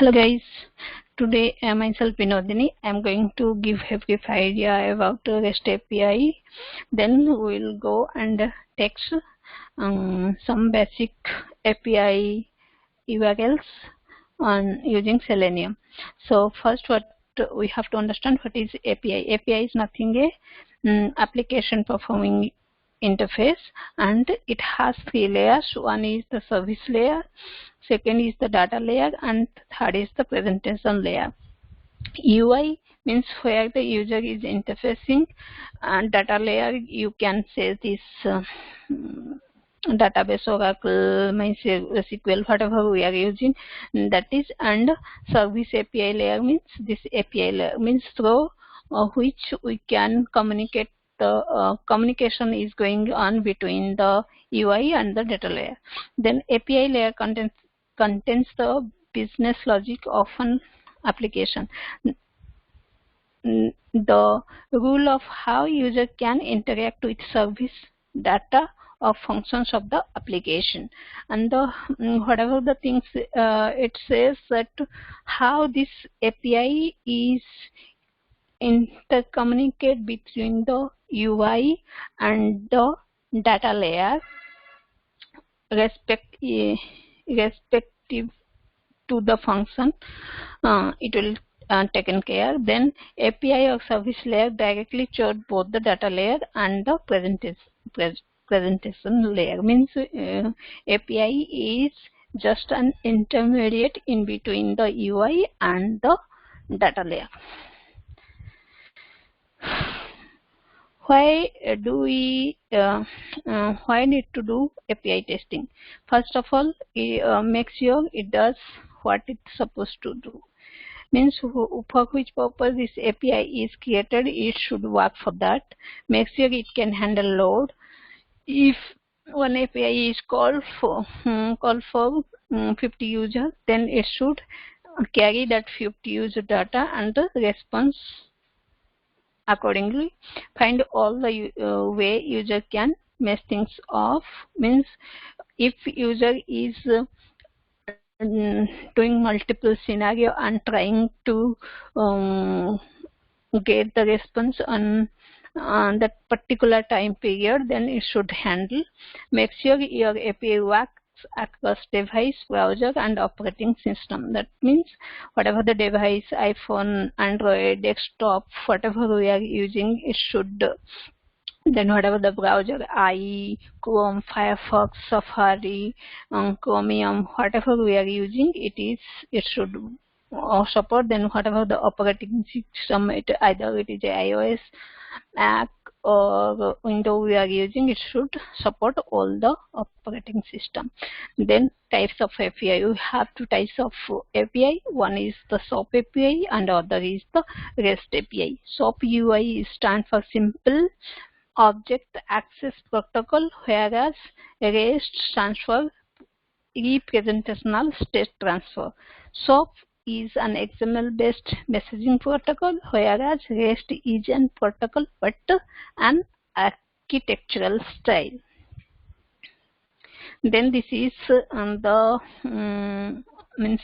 Hello guys, today myself Vinodini. I am going to give a brief idea about REST API. Then we will go and text some basic API URLs on using Selenium. So first, what we have to understand, what is API. API is nothing a application performing interface, and it has three layers. One is the service layer, second is the data layer, and third is the presentation layer. UI means where the user is interfacing, and data layer you can say this database, Oracle, MySQL, whatever we are using, that is. And service API layer means this API layer means through which we can communicate. The communication is going on between the UI and the data layer. Then API layer contains the business logic of an application, the rule of how user can interact with service, data, or functions of the application, and the whatever the things it says that how this API is intercommunicate between the UI and the data layer respective to the function it will taken care. Then API or service layer directly chose both the data layer and the presentation layer. Means API is just an intermediate in between the UI and the data layer. Why do we why need to do API testing? First of all, make sure it does what it's supposed to do. Means for which purpose this API is created, it should work for that. Make sure it can handle load. If one API is called for 50 users, then it should carry that 50 user data and the response accordingly. Find all the way user can mess things off. Means if user is doing multiple scenario and trying to get the response on that particular time period, then it should handle. Make sure your API works across device, browser, and operating system. That means whatever the device, iPhone, Android, desktop, whatever we are using, it should. Then whatever the browser, IE, Chrome, Firefox, Safari, Chromium, whatever we are using, it should support. Then whatever the operating system, either it is iOS, Mac, or Windows we are using, it should support all the operating system. Then types of API. We have two types of API. One is the SOAP API and other is the REST API. SOAP UI stands for Simple Object Access Protocol, whereas REST stands for Representational State Transfer. SOAP is an XML-based messaging protocol, whereas REST is an protocol but an architectural style. Then this is the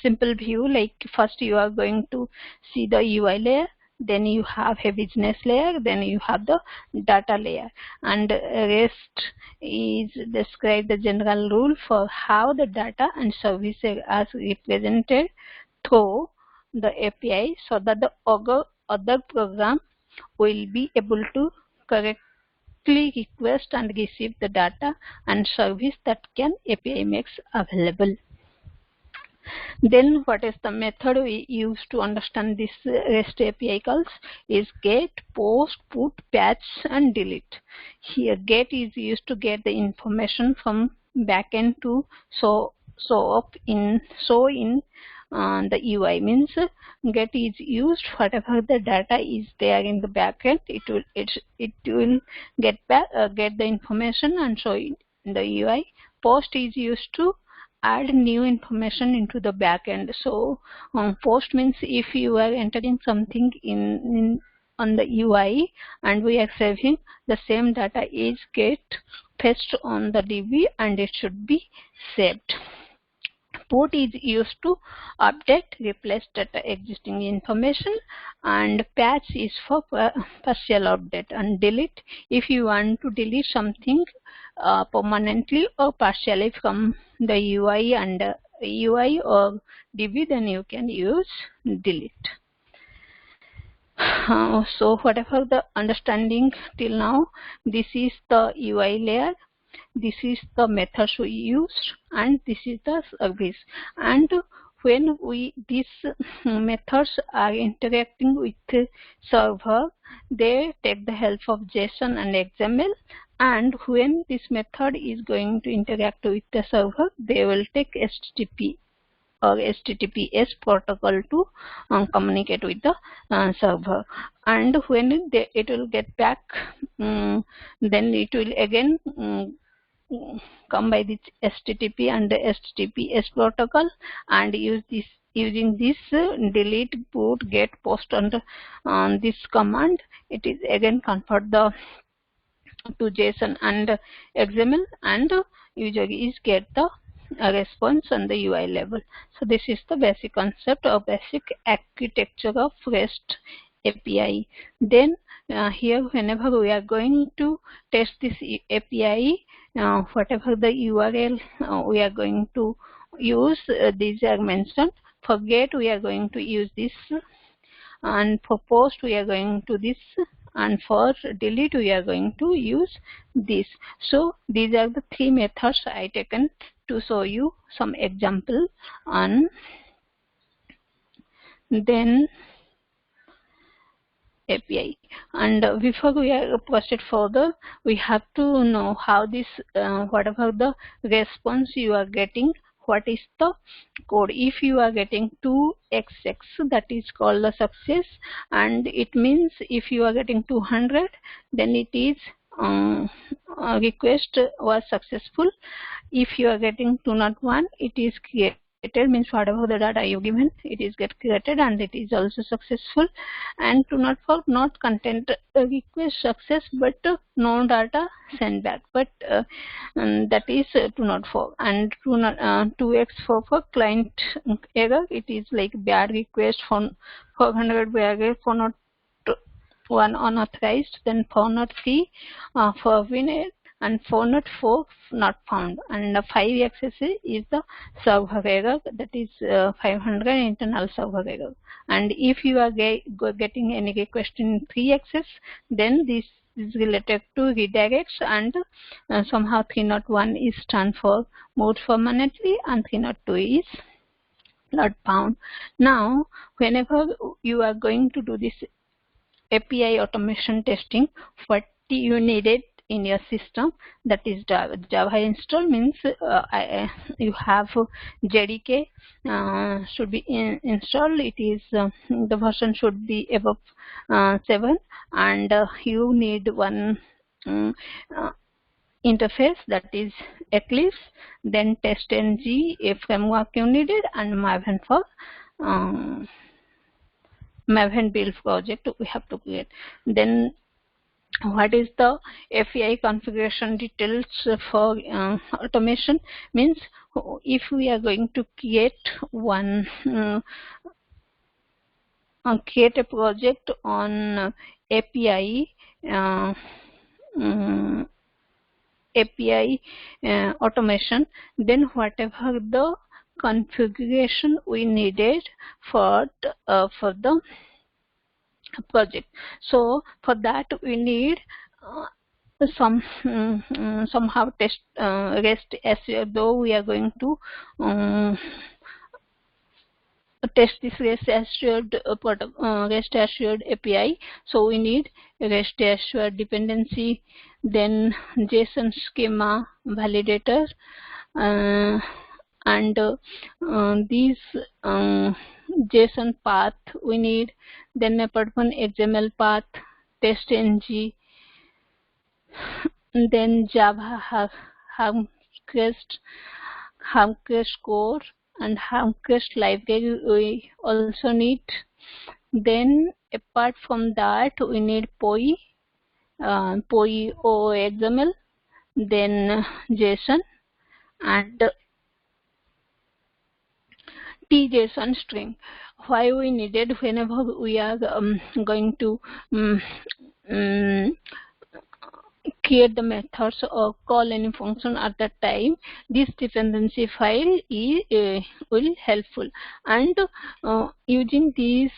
simple view. Like first you are going to see the UI layer, then you have a business layer, then you have the data layer, and REST is describe the general rule for how the data and services are represented through the API, so that the other program will be able to correctly request and receive the data and service that can API makes available. Then what is the method we use to understand this REST API calls is get, post, put, patch, and delete. Here get is used to get the information from backend to show in the UI. Means get is used whatever the data is there in the backend, it will get the information and show it in the UI. Post is used to add new information into the backend. So post means if you are entering something in on the UI and we are saving, the same data is get fetched on the DB and it should be saved. Put is used to update, replace data existing information, and patch is for partial update, and delete if you want to delete something permanently or partially from the UI and UI or DB, then you can use delete. So whatever the understanding till now, this is the UI layer, this is the methods we used, and this is the service. And when these methods are interacting with the server, they take the help of JSON and XML, and when this method is going to interact with the server, they will take HTTP or HTTPS protocol to communicate with the server. And when it will get back, then it will again come by this HTTP and the HTTPS protocol, and using this delete, put, get, post on this command, it is again convert the to JSON and XML, and usually is get the response on the UI level. So this is the basic concept or basic architecture of REST API. Then here, whenever we are going to test this API, whatever the URL we are going to use, these are mentioned. For get, we are going to use this, and for post we are going to this, and for delete we are going to use this. So these are the three methods I taken to show you some example on. Then API, and before we are proceed further, we have to know how this whatever the response you are getting, what is the code. If you are getting 2xx, that is called the success, and it means if you are getting 200, then it is request was successful. If you are getting 201, it is created, means whatever the data you given, it is get created and it is also successful. And 204, not content request success, but no data sent back, but that is 204. And 2x4 for client error, it is like bad request for 400 bad for not one unauthorized, then 403 for winner, and 404 not found, and 5xs is the server error, that is 500 internal server error. And if you are getting any request in 3xs, then this is related to redirects, and somehow 301 is stand for moved permanently and 302 is not found. Now whenever you are going to do this API automation testing, what you needed in your system, that is Java install, means you have JDK should be installed. It is the version should be above 7, and you need one interface, that is Eclipse, then TestNG, a framework you needed, and Maven for Maven build project we have to create. Then what is the API configuration details for automation, means if we are going to create one create a project on API API automation, then whatever the configuration we needed for the project. So for that we need somehow test REST assured, though we are going to test this REST assured API. So we need REST assured dependency, then JSON schema validator, and these JSON path we need, then a Part-1 XML path, TestNG, then Java Harmcrest core, and Harmcrest library we also need. Then apart from that we need POI, POI XML, then JSON, and tjson string. Why we needed whenever we are going to create the methods or call any function at that time, this dependency file is will helpful. And using this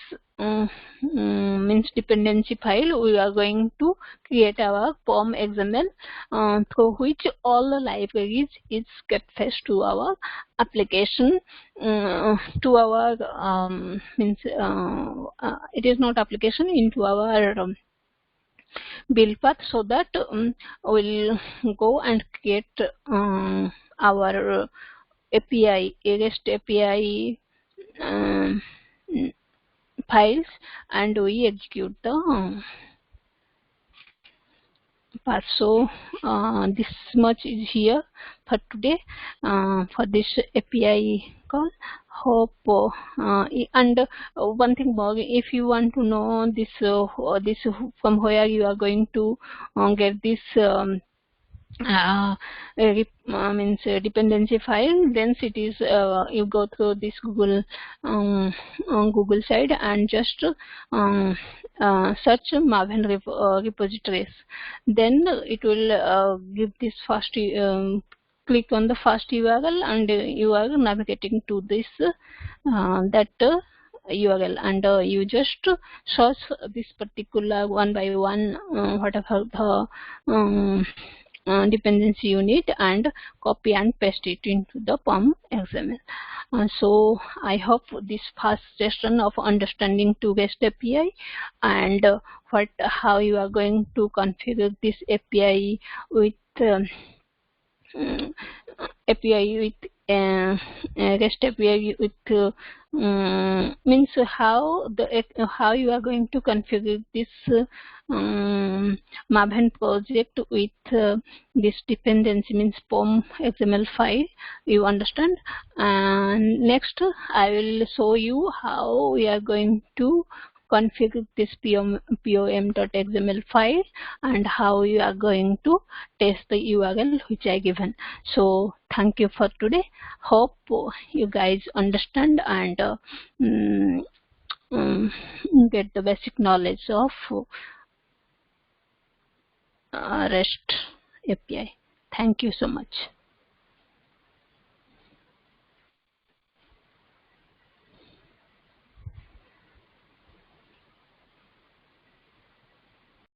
means dependency file, we are going to create our POM XML through which all the libraries is get fetched to our application, to our means it is not application, into our build path, so that we'll go and create our API, REST API files, and we execute the path. So this much is here for today for this API call. Hope and one thing more, if you want to know this from where you are going to get this means dependency file, then it is you go through this Google Google site and just search Maven repositories. Then it will give this first click on the first URL, and you are navigating to this that URL, and you just search this particular one by one whatever the dependency you need, and copy and paste it into the POM XML. So I hope this first session of understanding to REST API and how you are going to configure this API with API with REST API with means how you are going to configure this Maven project with this dependency, means POM XML file, you understand. And next I will show you how we are going to configure this pom.xml file, and how you are going to test the URL which I given. So thank you for today. Hope you guys understand and get the basic knowledge of REST API. Thank you so much.